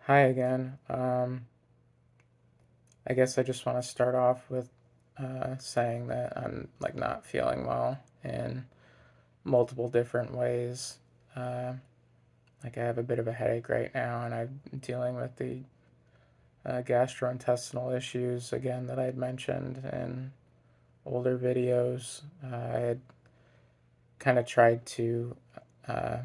Hi again. I guess I just want to start off with saying that I'm like not feeling well in multiple different ways. Uh, like I have a bit of a headache right now, and I'm dealing with the gastrointestinal issues again that I'd mentioned in older videos. I had kind of tried to uh,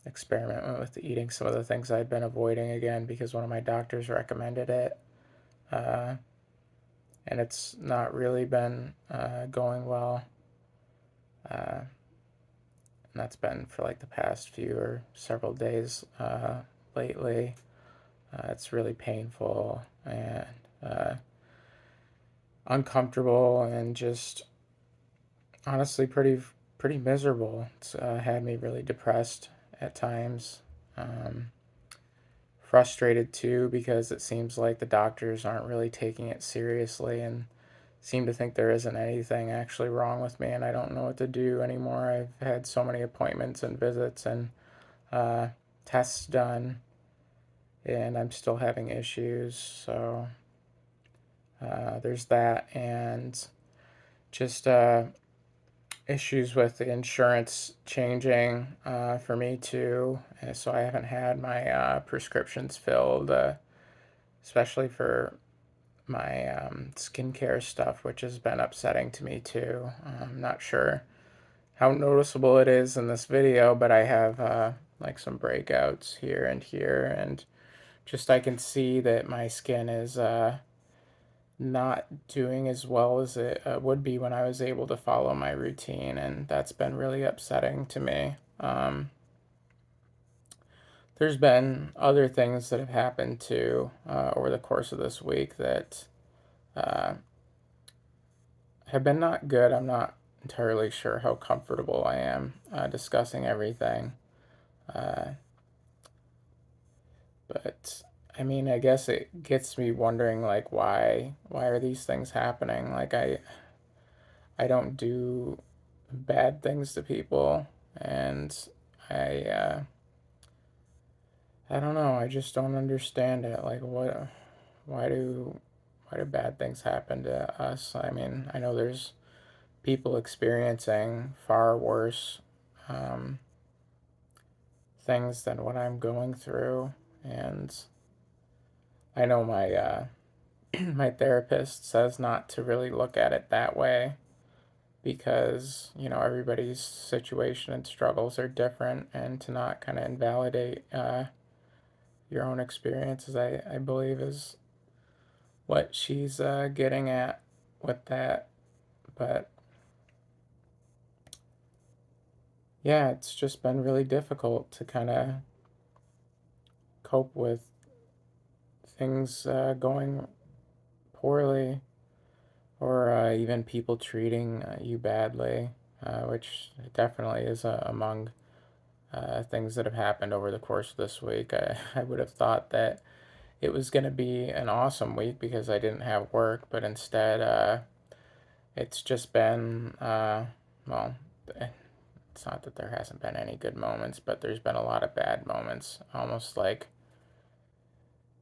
experiment with eating some of the things I'd been avoiding again because one of my doctors recommended it. Uh, and it's not really been going well. And that's been for like the past few or several days lately. It's really painful and uh, uncomfortable and just honestly pretty miserable. It's had me really depressed at times. Um, Frustrated too because it seems like the doctors aren't really taking it seriously and seem to think there isn't anything actually wrong with me, and I don't know what to do anymore. I've had so many appointments and visits and uh, tests done, and I'm still having issues. So there's that, and just issues with the insurance changing for me too. And so I haven't had my prescriptions filled, especially for my skincare stuff, which has been upsetting to me too. I'm not sure how noticeable it is in this video, but I have like some breakouts here, and just I can see that my skin is not doing as well as it would be when I was able to follow my routine, and that's been really upsetting to me. There's been other things that have happened too over the course of this week that uh, have been not good. I'm not entirely sure how comfortable I am discussing everything. Uh, But I mean, I guess it gets me wondering like why are these things happening? Like I don't do bad things to people, and I I don't know, I just don't understand it. Like why do why do bad things happen to us? I mean, I know there's people experiencing far worse um, things than what I'm going through, and I know my therapist says not to really look at it that way because, everybody's situation and struggles are different, and to not kind of invalidate your own experiences, I believe, is what she's getting at with that. But yeah, it's just been really difficult to kind of cope with things going poorly or even people treating you badly, which definitely is among things that have happened over the course of this week. I would have thought that it was going to be an awesome week because I didn't have work, but instead, it's just been, well, it's not that there hasn't been any good moments, but there's been a lot of bad moments, almost like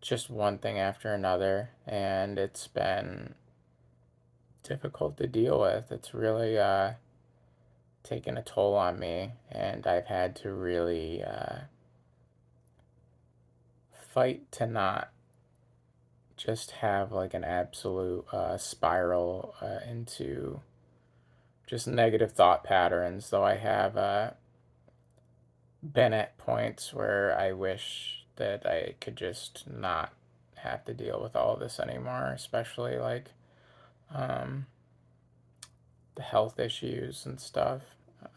just one thing after another, and it's been difficult to deal with. It's really taken a toll on me, and I've had to really fight to not just have like an absolute spiral into just negative thought patterns, though I have been at points where I wish that I could just not have to deal with all of this anymore, especially like um, the health issues and stuff.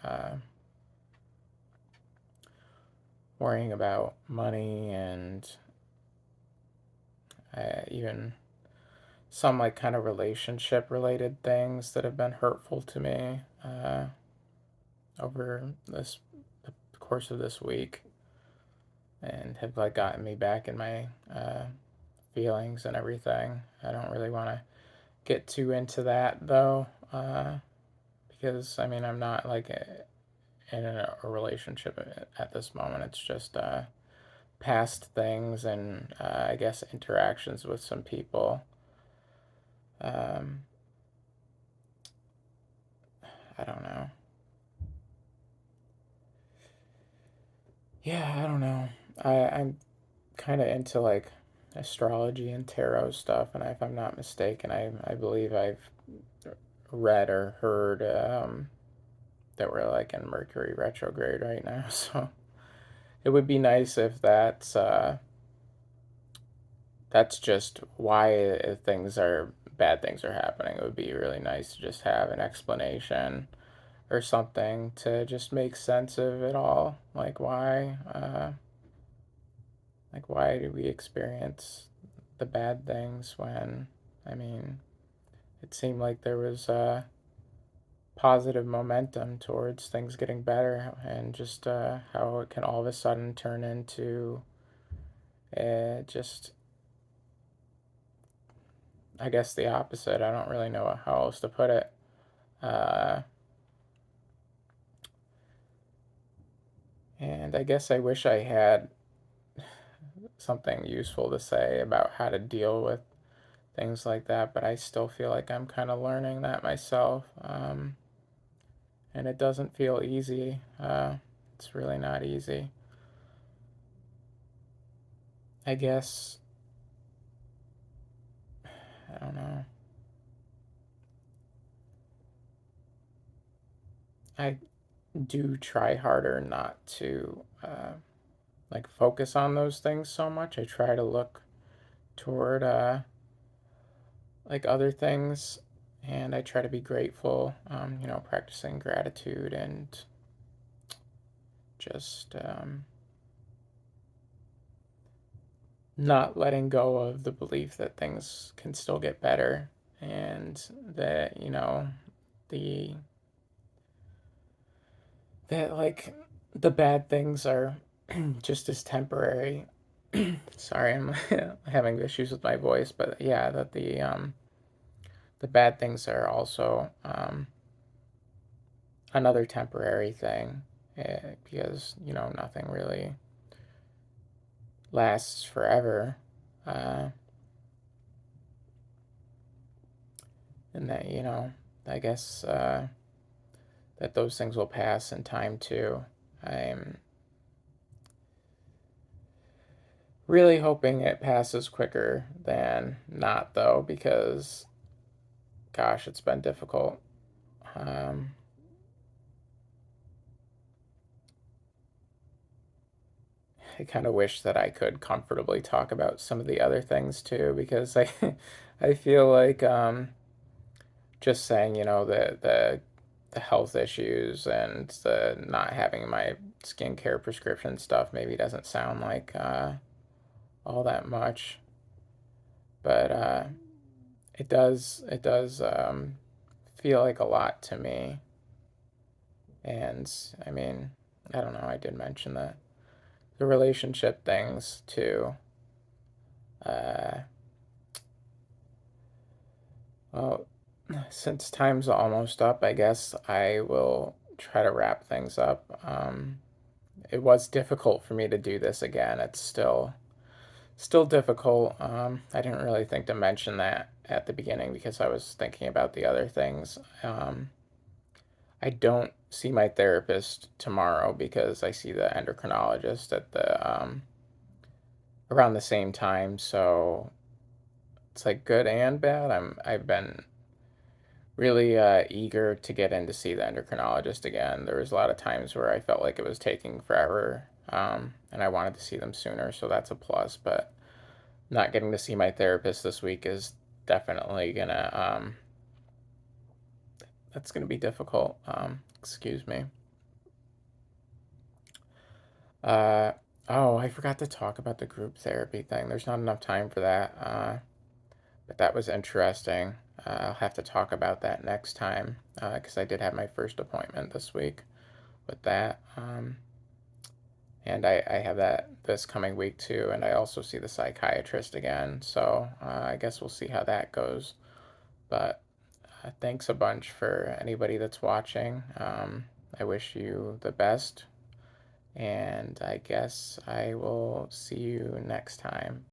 Uh, Worrying about money and even some like kind of relationship related things that have been hurtful to me over the course of this week, and have like gotten me back in my feelings and everything. I don't really want to get too into that though, because I mean I'm not like in a relationship at this moment. It's just past things and I guess interactions with some people. Um, I don't know. Yeah, I don't know. I'm kind of into like astrology and tarot stuff, and if I'm not mistaken, I believe I've read or heard that we're like in Mercury retrograde right now. So it would be nice if that's just why things are bad things are happening. It would be really nice to just have an explanation or something to just make sense of it all. Like why do we experience the bad things when, I mean, it seemed like there was positive momentum towards things getting better, and just how it can all of a sudden turn into just, I guess, the opposite. I don't really know how else to put it. Uh, and I guess I wish I had something useful to say about how to deal with things like that, but I still feel like I'm kind of learning that myself. And it doesn't feel easy. It's really not easy. I guess, I don't know. I do try harder not to like focus on those things so much. I try to look toward like other things, and I try to be grateful. Practicing gratitude and just not letting go of the belief that things can still get better, and that the that like the bad things are just as temporary. Sorry, I'm having issues with my voice, but yeah, that the bad things are also another temporary thing, because nothing really lasts forever, uh, and that I guess that those things will pass in time too. I'm really hoping it passes quicker than not, though, because gosh, it's been difficult. Um, I kind of wish that I could comfortably talk about some of the other things too, because I feel like just saying the health issues and the not having my skincare prescription stuff maybe doesn't sound like all that much, but it does feel like a lot to me. And I mean, I don't know. I did mention that the relationship things too. Uh, well, since time's almost up, I guess I will try to wrap things up. It was difficult for me to do this again. It's still difficult. I didn't really think to mention that at the beginning because I was thinking about the other things. I don't see my therapist tomorrow because I see the endocrinologist at the around the same time. So it's like good and bad. I've been really eager to get in to see the endocrinologist again. There was a lot of times where I felt like it was taking forever, and I wanted to see them sooner, so that's a plus. But not getting to see my therapist this week is definitely that's gonna be difficult. Excuse me. Uh, oh, I forgot to talk about the group therapy thing. There's not enough time for that. But that was interesting. I'll have to talk about that next time because I did have my first appointment this week with that. And I have that this coming week too. And I also see the psychiatrist again. So I guess we'll see how that goes. But thanks a bunch for anybody that's watching. I wish you the best. and I guess I will see you next time.